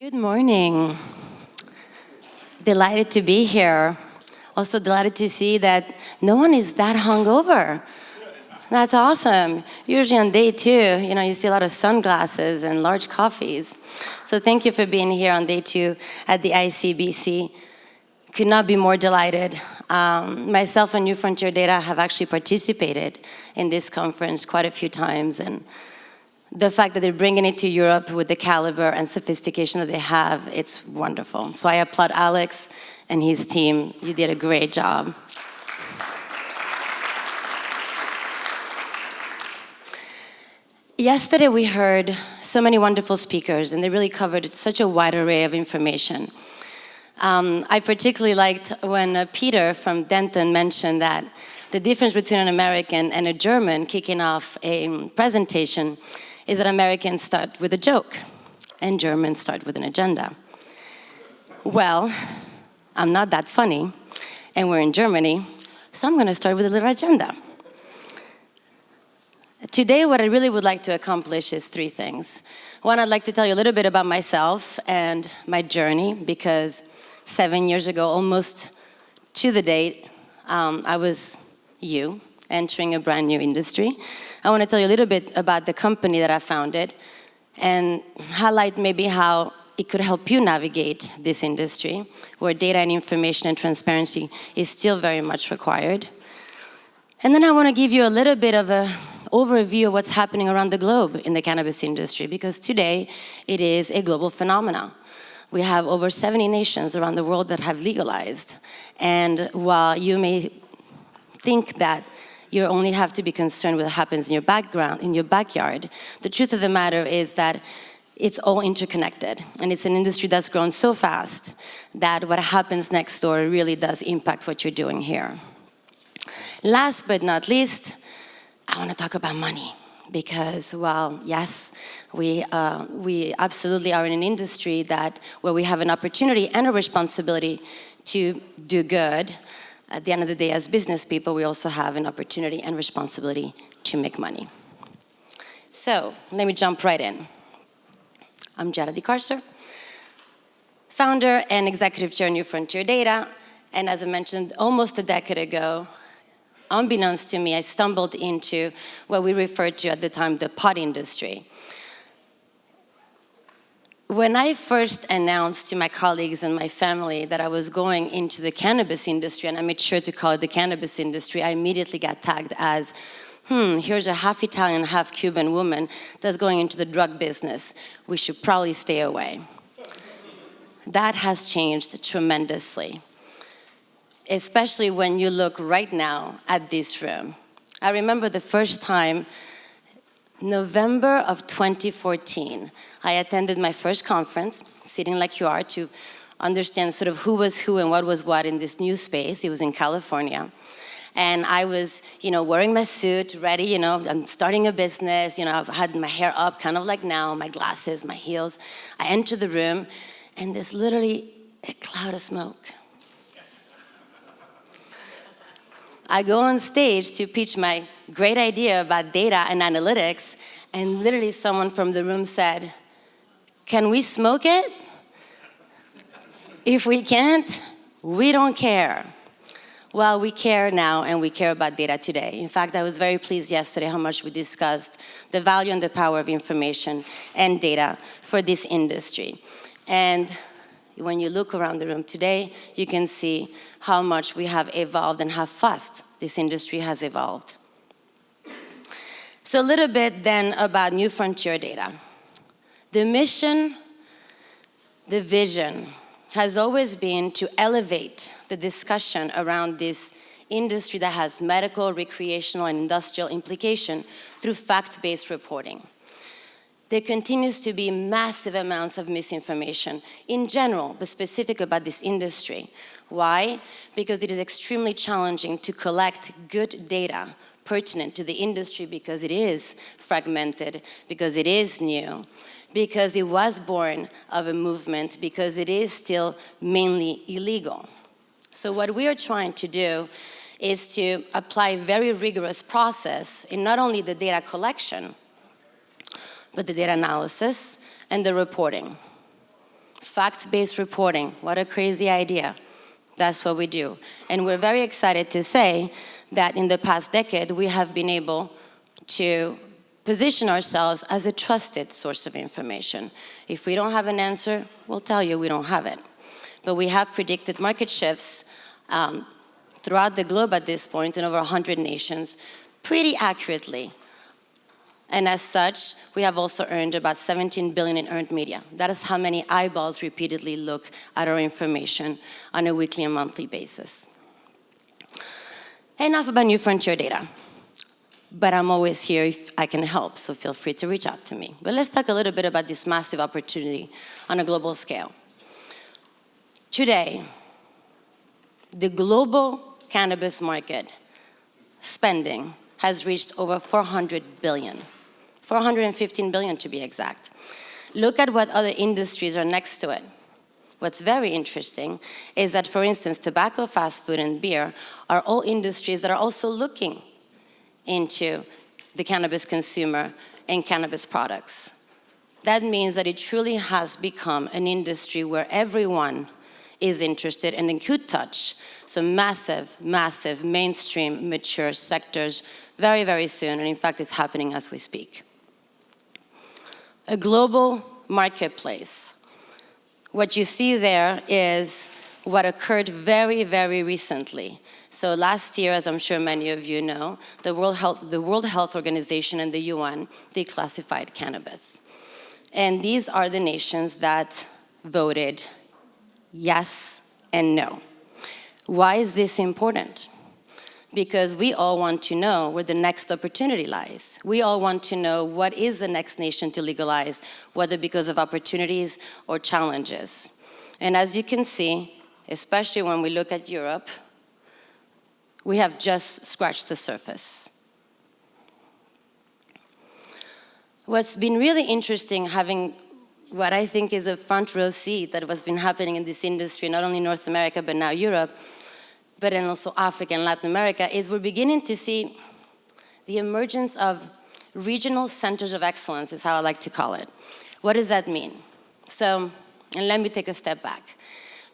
Good morning. Delighted to be here. Also delighted to see that no one is that hungover. That's awesome. Usually on day two, you see a lot of sunglasses and large coffees. So thank you for being here on day two at the ICBC. Could not be more delighted. Myself and New Frontier Data have actually participated in this conference quite a few times, and the fact that they're bringing it to Europe with the caliber and sophistication that they have, it's wonderful. So I applaud Alex and his team. You did a great job. Yesterday we heard so many wonderful speakers, and they really covered such a wide array of information. I particularly liked when Peter from Denton mentioned that the difference between an American and a German kicking off a presentation is that Americans start with a joke and Germans start with an agenda. Well, I'm not that funny, and we're in Germany, so I'm going to start with a little agenda. Today, what I really would like to accomplish is three things. One, I'd like to tell you a little bit about myself and my journey, because 7 years ago, almost to the date, I was you, entering a brand new industry. I want to tell you a little bit about the company that I founded and highlight maybe how it could help you navigate this industry where data and information and transparency is still very much required. And then I want to give you a little bit of an overview of what's happening around the globe in the cannabis industry, because today it is a global phenomenon. We have over 70 nations around the world that have legalized. And while you may think that you only have to be concerned with what happens in your background, in your backyard, the truth of the matter is that it's all interconnected. And it's an industry that's grown so fast that what happens next door really does impact what you're doing here. Last but not least, I want to talk about money. Because, well, yes, we absolutely are in an industry where we have an opportunity and a responsibility to do good. At the end of the day, as business people, we also have an opportunity and responsibility to make money. So, let me jump right in. I'm Giadha DeCarcer, founder and executive chair of New Frontier Data, and as I mentioned, almost a decade ago, unbeknownst to me, I stumbled into what we referred to at the time the pot industry. When I first announced to my colleagues and my family that I was going into the cannabis industry, and I made sure to call it the cannabis industry, I immediately got tagged as, here's a half Italian, half Cuban woman that's going into the drug business. We should probably stay away. That has changed tremendously, especially when you look right now at this room. I remember the first time, November of 2014, I attended my first conference, sitting like you are, to understand sort of who was who and what was what in this new space. It was in California. And I was, wearing my suit, ready, I'm starting a business, I had my hair up, kind of like now, my glasses, my heels. I entered the room, and there's literally a cloud of smoke. I go on stage to pitch my great idea about data and analytics, and literally someone from the room said, "Can we smoke it? If we can't, we don't care." Well, we care now, and we care about data today. In fact, I was very pleased yesterday how much we discussed the value and the power of information and data for this industry. And when you look around the room today, you can see how much we have evolved and how fast this industry has evolved. So a little bit then about New Frontier Data. The mission, the vision, has always been to elevate the discussion around this industry that has medical, recreational, and industrial implication through fact-based reporting. There continues to be massive amounts of misinformation in general, but specific about this industry. Why? Because it is extremely challenging to collect good data pertinent to the industry, because it is fragmented, because it is new, because it was born of a movement, because it is still mainly illegal. So what we are trying to do is to apply a very rigorous process in not only the data collection, but the data analysis and the reporting. Fact-based reporting, what a crazy idea. That's what we do. And we're very excited to say that in the past decade, we have been able to position ourselves as a trusted source of information. If we don't have an answer, we'll tell you we don't have it. But we have predicted market shifts throughout the globe at this point in over 100 nations pretty accurately. And as such, we have also earned about 17 billion in earned media. That is how many eyeballs repeatedly look at our information on a weekly and monthly basis. Enough about New Frontier data. But I'm always here if I can help, so feel free to reach out to me. But let's talk a little bit about this massive opportunity on a global scale. Today, the global cannabis market spending has reached over 400 billion. 415 billion to be exact. Look at what other industries are next to it. What's very interesting is that, for instance, tobacco, fast food, and beer are all industries that are also looking into the cannabis consumer and cannabis products. That means that it truly has become an industry where everyone is interested and it could touch some massive, massive mainstream mature sectors very, very soon. And in fact, it's happening as we speak. A global marketplace. What you see there is what occurred very, very recently. So last year, as I'm sure many of you know, the World Health Organization and the UN declassified cannabis. And these are the nations that voted yes and no. Why is this important? Because we all want to know where the next opportunity lies. We all want to know what is the next nation to legalize, whether because of opportunities or challenges. And as you can see, especially when we look at Europe, we have just scratched the surface. What's been really interesting, having what I think is a front row seat that what's been happening in this industry, not only North America, but now Europe, but then also Africa and Latin America, is we're beginning to see the emergence of regional centers of excellence, is how I like to call it. What does that mean? So, and let me take a step back.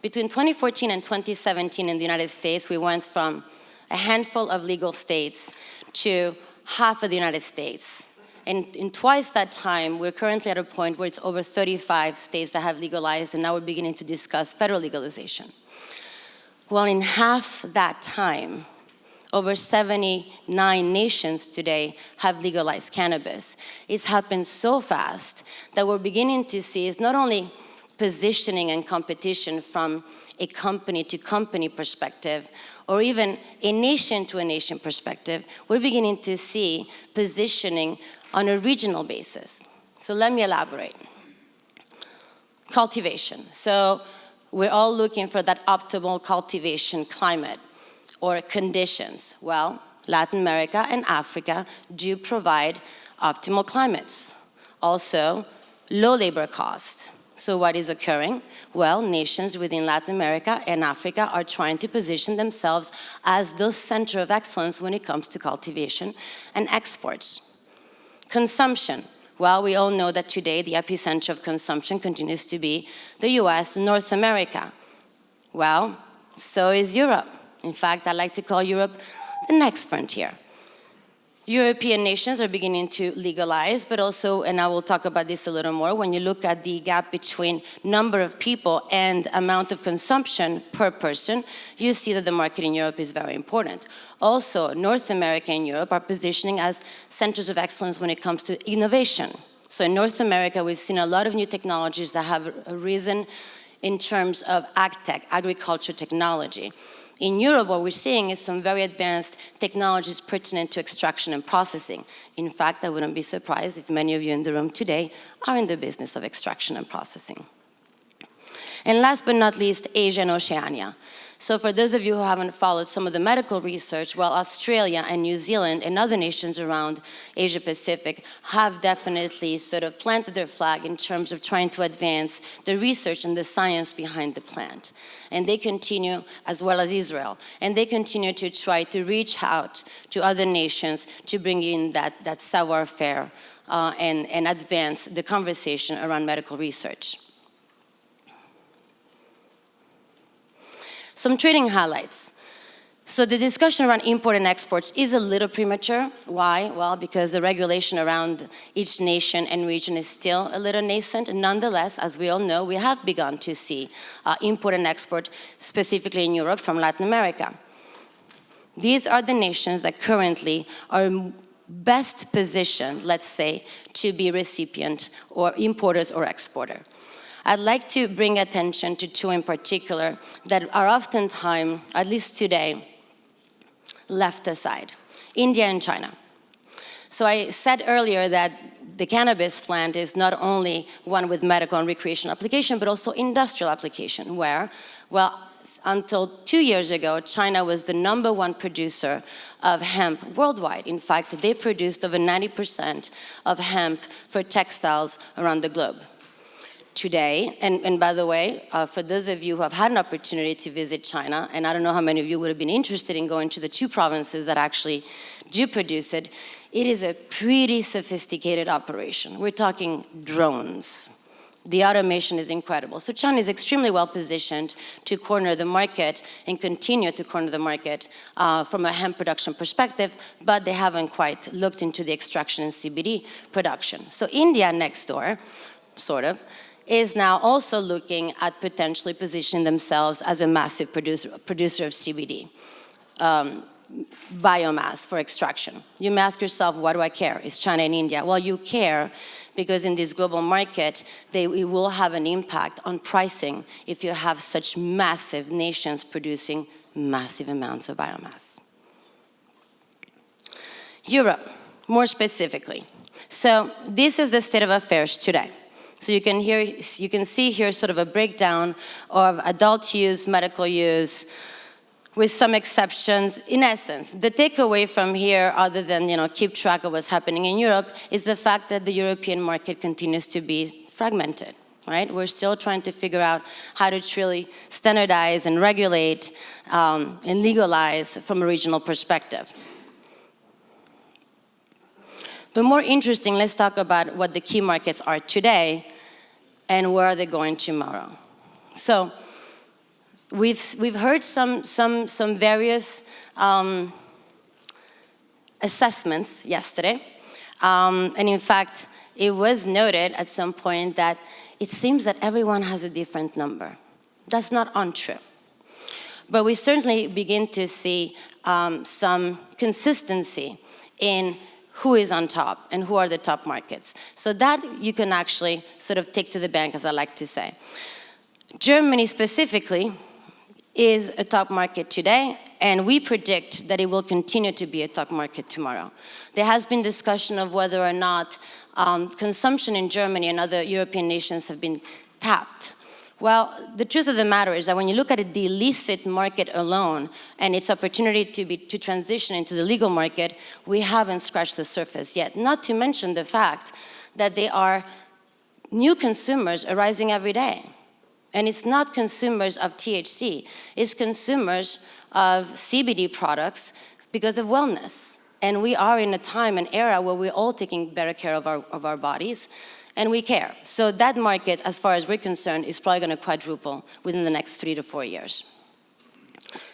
Between 2014 and 2017 in the United States, we went from a handful of legal states to half of the United States. And in twice that time, we're currently at a point where it's over 35 states that have legalized, and now we're beginning to discuss federal legalization. Well, in half that time, over 79 nations today have legalized cannabis. It's happened so fast that we're beginning to see is not only positioning and competition from a company-to-company perspective, or even a nation-to-a-nation perspective, we're beginning to see positioning on a regional basis. So let me elaborate. Cultivation. So we're all looking for that optimal cultivation climate or conditions. Well, Latin America and Africa do provide optimal climates. Also, low labor costs. So what is occurring? Well, nations within Latin America and Africa are trying to position themselves as those centers of excellence when it comes to cultivation and exports. Consumption. Well, we all know that today the epicenter of consumption continues to be the US, North America. Well, so is Europe. In fact, I like to call Europe the next frontier. European nations are beginning to legalize, but also, and I will talk about this a little more, when you look at the gap between number of people and amount of consumption per person, you see that the market in Europe is very important. Also, North America and Europe are positioning as centers of excellence when it comes to innovation. So in North America, we've seen a lot of new technologies that have arisen in terms of agtech, agriculture technology. In Europe, what we're seeing is some very advanced technologies pertinent to extraction and processing. In fact, I wouldn't be surprised if many of you in the room today are in the business of extraction and processing. And last but not least, Asia and Oceania. So for those of you who haven't followed some of the medical research, well, Australia and New Zealand and other nations around Asia Pacific have definitely sort of planted their flag in terms of trying to advance the research and the science behind the plant. And they continue, as well as Israel, and they continue to try to reach out to other nations to bring in that savoir-faire and advance the conversation around medical research. Some trading highlights. So the discussion around import and exports is a little premature. Why? Well, because the regulation around each nation and region is still a little nascent. Nonetheless, as we all know, we have begun to see import and export, specifically in Europe, from Latin America. These are the nations that currently are best positioned, let's say, to be recipient or importers or exporter. I'd like to bring attention to two in particular that are oftentimes, at least today, left aside: India and China. So I said earlier that the cannabis plant is not only one with medical and recreational application, but also industrial application, where, well, until 2 years ago, China was the #1 producer of hemp worldwide. In fact, they produced over 90% of hemp for textiles around the globe. Today, and by the way, for those of you who have had an opportunity to visit China, and I don't know how many of you would have been interested in going to the 2 provinces that actually do produce it, it is a pretty sophisticated operation. We're talking drones. The automation is incredible. So China is extremely well positioned to corner the market and continue to corner the market from a hemp production perspective, but they haven't quite looked into the extraction and CBD production. So India next door, sort of, is now also looking at potentially positioning themselves as a massive producer of CBD biomass for extraction. You may ask yourself, why do I care? It's China and India. Well, you care because in this global market, it will have an impact on pricing if you have such massive nations producing massive amounts of biomass. Europe, more specifically. So this is the state of affairs today. So you can see here sort of a breakdown of adult use, medical use, with some exceptions. In essence, the takeaway from here, other than keep track of what's happening in Europe, is the fact that the European market continues to be fragmented. Right? We're still trying to figure out how to truly standardize and regulate and legalize from a regional perspective. But more interesting, let's talk about what the key markets are today and where are they going tomorrow. So we've heard some various assessments yesterday, and in fact, it was noted at some point that it seems that everyone has a different number. That's not untrue. But we certainly begin to see some consistency in who is on top and who are the top markets. So that you can actually sort of take to the bank, as I like to say. Germany specifically is a top market today, and we predict that it will continue to be a top market tomorrow. There has been discussion of whether or not consumption in Germany and other European nations have been tapped. Well, the truth of the matter is that when you look at the illicit market alone and its opportunity to transition into the legal market, we haven't scratched the surface yet. Not to mention the fact that there are new consumers arising every day. And it's not consumers of THC, it's consumers of CBD products because of wellness. And we are in a time and era where we're all taking better care of our bodies, and we care. So that market, as far as we're concerned, is probably going to quadruple within the next 3 to 4 years.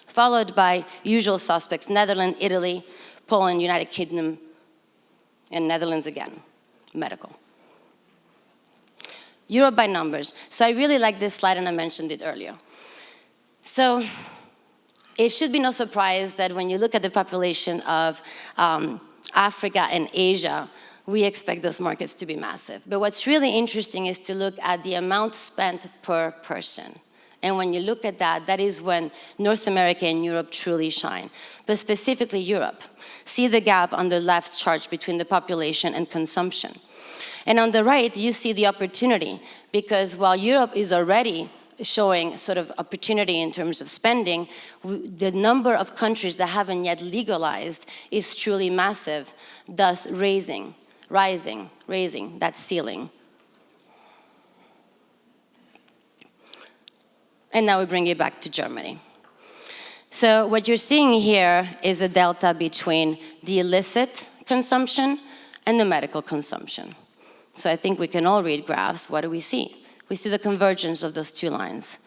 Followed by usual suspects: Netherlands, Italy, Poland, United Kingdom, and Netherlands again, medical. Europe by numbers. So I really like this slide, and I mentioned it earlier. So it should be no surprise that when you look at the population of Africa and Asia, we expect those markets to be massive. But what's really interesting is to look at the amount spent per person. And when you look at that, that is when North America and Europe truly shine. But specifically Europe. See the gap on the left chart between the population and consumption. And on the right, you see the opportunity, because while Europe is already showing sort of opportunity in terms of spending, the number of countries that haven't yet legalized is truly massive, thus raising that ceiling. And now we bring it back to Germany. So what you're seeing here is a delta between the illicit consumption and the medical consumption. So I think we can all read graphs. What do we see? We see the convergence of those two lines.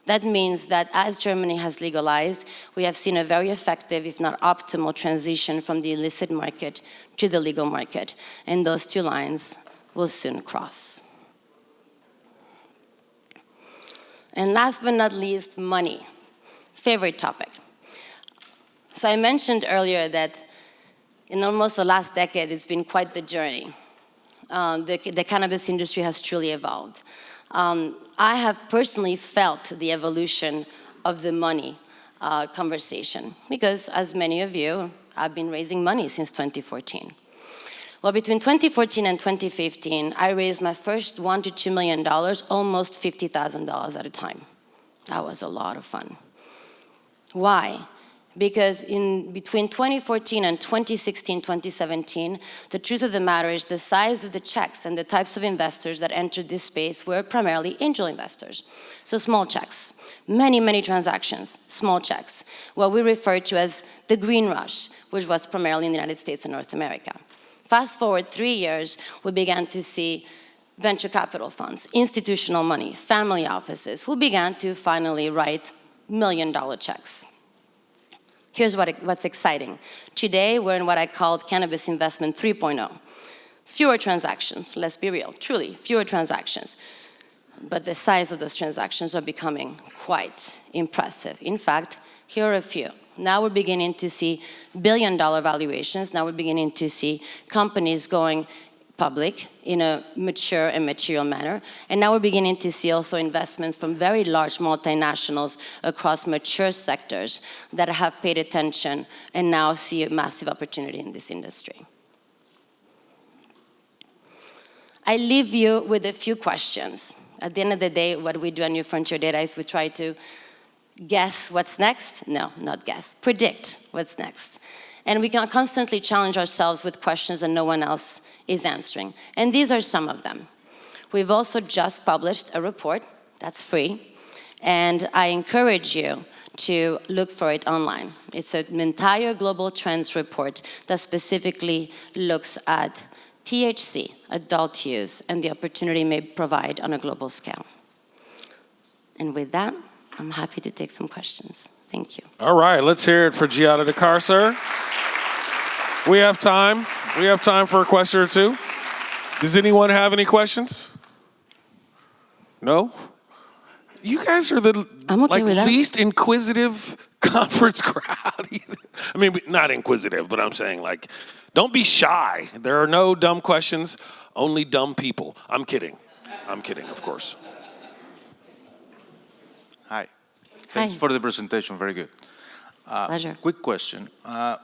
That means that as Germany has legalized, we have seen a very effective, if not optimal, transition from the illicit market to the legal market. And those two lines will soon cross. And last but not least, money. Favorite topic. So I mentioned earlier that in almost the last decade, it's been quite the journey. The cannabis industry has truly evolved. I have personally felt the evolution of the money conversation because, as many of you, I've been raising money since 2014. Well, between 2014 and 2015, I raised my first $1 to $2 million, almost $50,000 at a time. That was a lot of fun. Why? Because in between 2014 and 2016, 2017, the truth of the matter is the size of the checks and the types of investors that entered this space were primarily angel investors. So small checks, many, many transactions, small checks, what we refer to as the green rush, which was primarily in the United States and North America. Fast forward 3 years, we began to see venture capital funds, institutional money, family offices, who began to finally write million-dollar checks. Here's what's exciting. Today, we're in what I called Cannabis Investment 3.0. Fewer transactions, let's be real, truly, fewer transactions. But the size of those transactions are becoming quite impressive. In fact, here are a few. Now we're beginning to see billion-dollar valuations. Now we're beginning to see companies going public in a mature and material manner. And now we're beginning to see also investments from very large multinationals across mature sectors that have paid attention and now see a massive opportunity in this industry. I leave you with a few questions. At the end of the day, what we do at New Frontier Data is we try to guess what's next. No, not guess, predict what's next. And we can constantly challenge ourselves with questions that no one else is answering. And these are some of them. We've also just published a report that's free, and I encourage you to look for it online. It's an entire global trends report that specifically looks at THC, adult use, and the opportunity it may provide on a global scale. And with that, I'm happy to take some questions. Thank you. All right, let's hear it for Giadha DeCarcer. We have time. We have time for a question or two. Does anyone have any questions? No? You guys are the least inquisitive conference crowd. I mean, not inquisitive, but I'm saying, like, don't be shy. There are no dumb questions, only dumb people. I'm kidding. I'm kidding, of course. Hi. Thanks for the presentation. Very good. Pleasure. Quick question.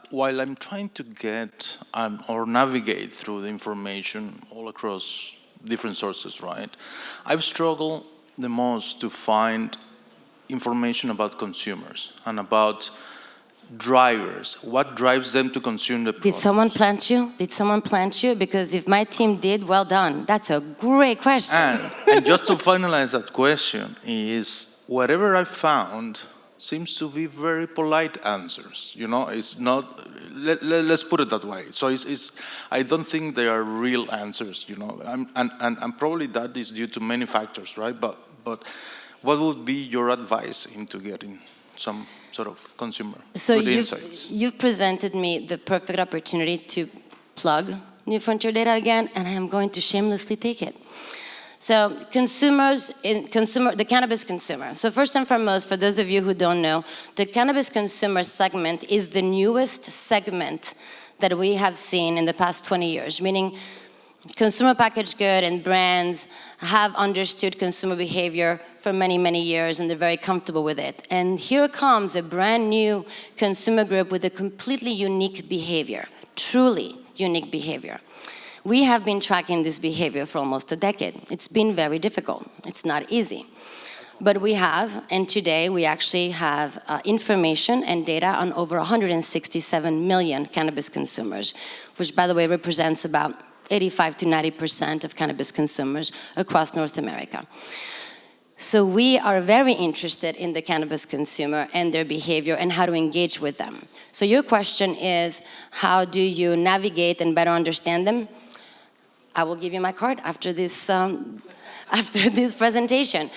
While I'm trying to get or navigate through the information all across different sources, right? I've struggled the most to find information about consumers and about drivers. What drives them to consume the product? Did someone plant you? Did someone plant you? Because if my team did, well done. That's a great question. And just to finalize that question is, whatever I found seems to be very polite answers. You know, it's not, let's put it that way. So I don't think they are real answers, you know, and probably that is due to many factors, right? But what would be your advice into getting some sort of consumer insights? You've presented me the perfect opportunity to plug New Frontier Data again, and I am going to shamelessly take it. So the cannabis consumer. So first and foremost, for those of you who don't know, the cannabis consumer segment is the newest segment that we have seen in the past 20 years, meaning consumer packaged good and brands have understood consumer behavior for many, many years, and they're very comfortable with it. And here comes a brand new consumer group with a completely unique behavior, truly unique behavior. We have been tracking this behavior for almost a decade. It's been very difficult. It's not easy. But we have, and today we actually have information and data on over 167 million cannabis consumers, which, by the way, represents about 85 to 90% of cannabis consumers across North America. So we are very interested in the cannabis consumer and their behavior and how to engage with them. So your question is, how do you navigate and better understand them? I will give you my card after this presentation.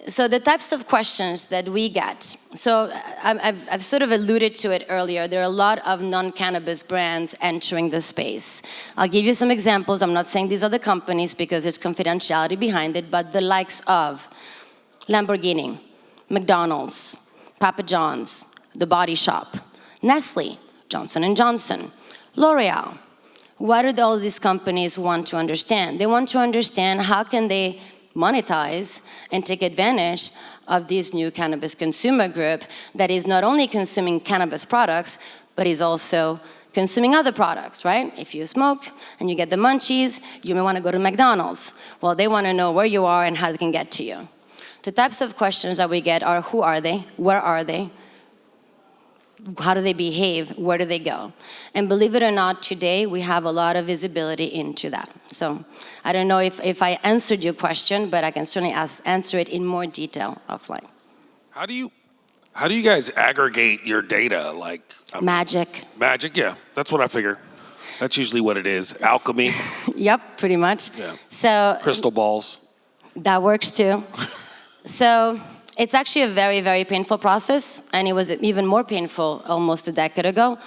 So the types of questions that we get, so I've sort of alluded to it earlier, there are a lot of non-cannabis brands entering the space. I'll give you some examples. I'm not saying these are the companies because there's confidentiality behind it, but the likes of Lamborghini, McDonald's, Papa John's, The Body Shop, Nestle, Johnson & Johnson, L'Oreal. What do all these companies want to understand? They want to understand how can they monetize and take advantage of this new cannabis consumer group that is not only consuming cannabis products, but is also consuming other products, right? If you smoke and you get the munchies, you may want to go to McDonald's. Well, they want to know where you are and how they can get to you. The types of questions that we get are, who are they? Where are they? How do they behave? Where do they go? And believe it or not, today we have a lot of visibility into that. So I don't know if I answered your question, but I can certainly answer it in more detail offline. How do you guys aggregate your data? Like Magic. Magic, yeah. That's what I figure. That's usually what it is. Alchemy. Yep, pretty much. Yeah. So Crystal balls. that works too. So it's actually a very, very painful process, and it was even more painful almost a decade ago,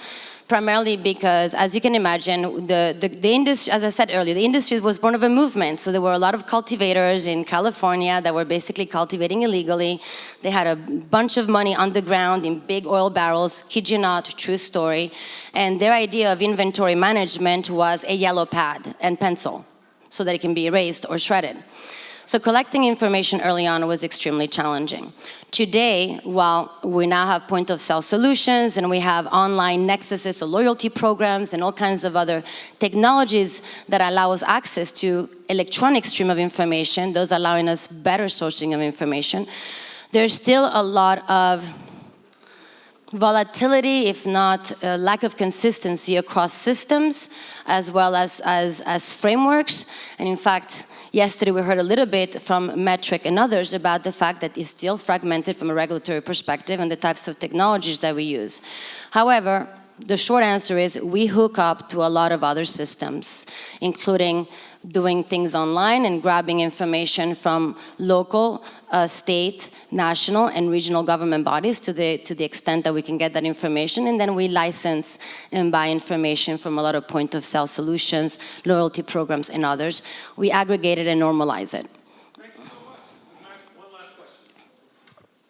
primarily because, as you can imagine, the industry, as I said earlier, the industry was born of a movement. So there were a lot of cultivators in California that were basically cultivating illegally. They had a bunch of money on the ground in big oil barrels, kid you not, true story. And their idea of inventory management was a yellow pad and pencil so that it can be erased or shredded. So collecting information early on was extremely challenging. Today, while we now have point-of-sale solutions and we have online nexuses, so loyalty programs and all kinds of other technologies that allow us access to electronic stream of information, those allowing us better sourcing of information, there's still a lot of volatility, if not lack of consistency across systems, as well as frameworks. And in fact, yesterday we heard a little bit from Metric and others about the fact that it's still fragmented from a regulatory perspective and the types of technologies that we use. However, the short answer is we hook up to a lot of other systems, including doing things online and grabbing information from local, state, national, and regional government bodies to the extent that we can get that information. And then we license and buy information from a lot of point-of-sale solutions, loyalty programs, and others. We aggregate it and normalize it. Thank you so much. One last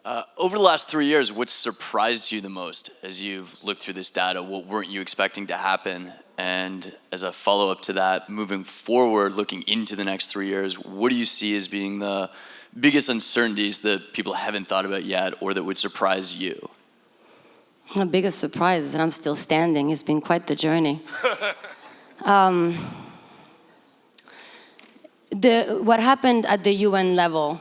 question. Over the last 3 years, what surprised you the most as you've looked through this data? What weren't you expecting to happen? And as a follow-up to that, moving forward, looking into the next 3 years, what do you see as being the biggest uncertainties that people haven't thought about yet or that would surprise you? The biggest surprise is that I'm still standing. It's been quite the journey. What happened at the UN level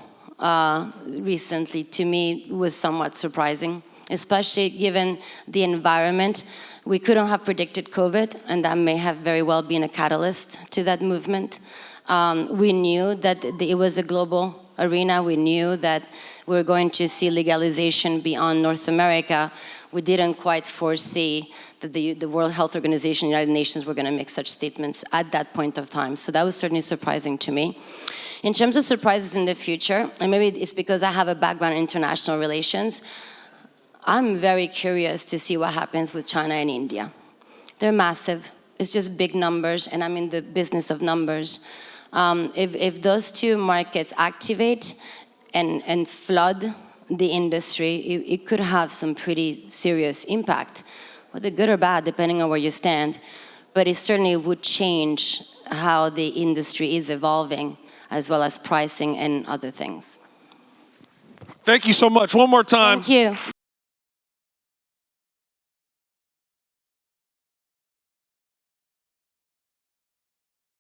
recently, to me, was somewhat surprising, especially given the environment. We couldn't have predicted COVID, and that may have very well been a catalyst to that movement. We knew that it was a global arena. We knew that we were going to see legalization beyond North America. We didn't quite foresee that the World Health Organization, United Nations, were going to make such statements at that point of time. So that was certainly surprising to me. In terms of surprises in the future, and maybe it's because I have a background in international relations, I'm very curious to see what happens with China and India. They're massive. It's just big numbers, and I'm in the business of numbers. If those two markets activate and flood the industry, it could have some pretty serious impact, whether good or bad, depending on where you stand. But it certainly would change how the industry is evolving, as well as pricing and other things. Thank you so much. One more time. Thank you.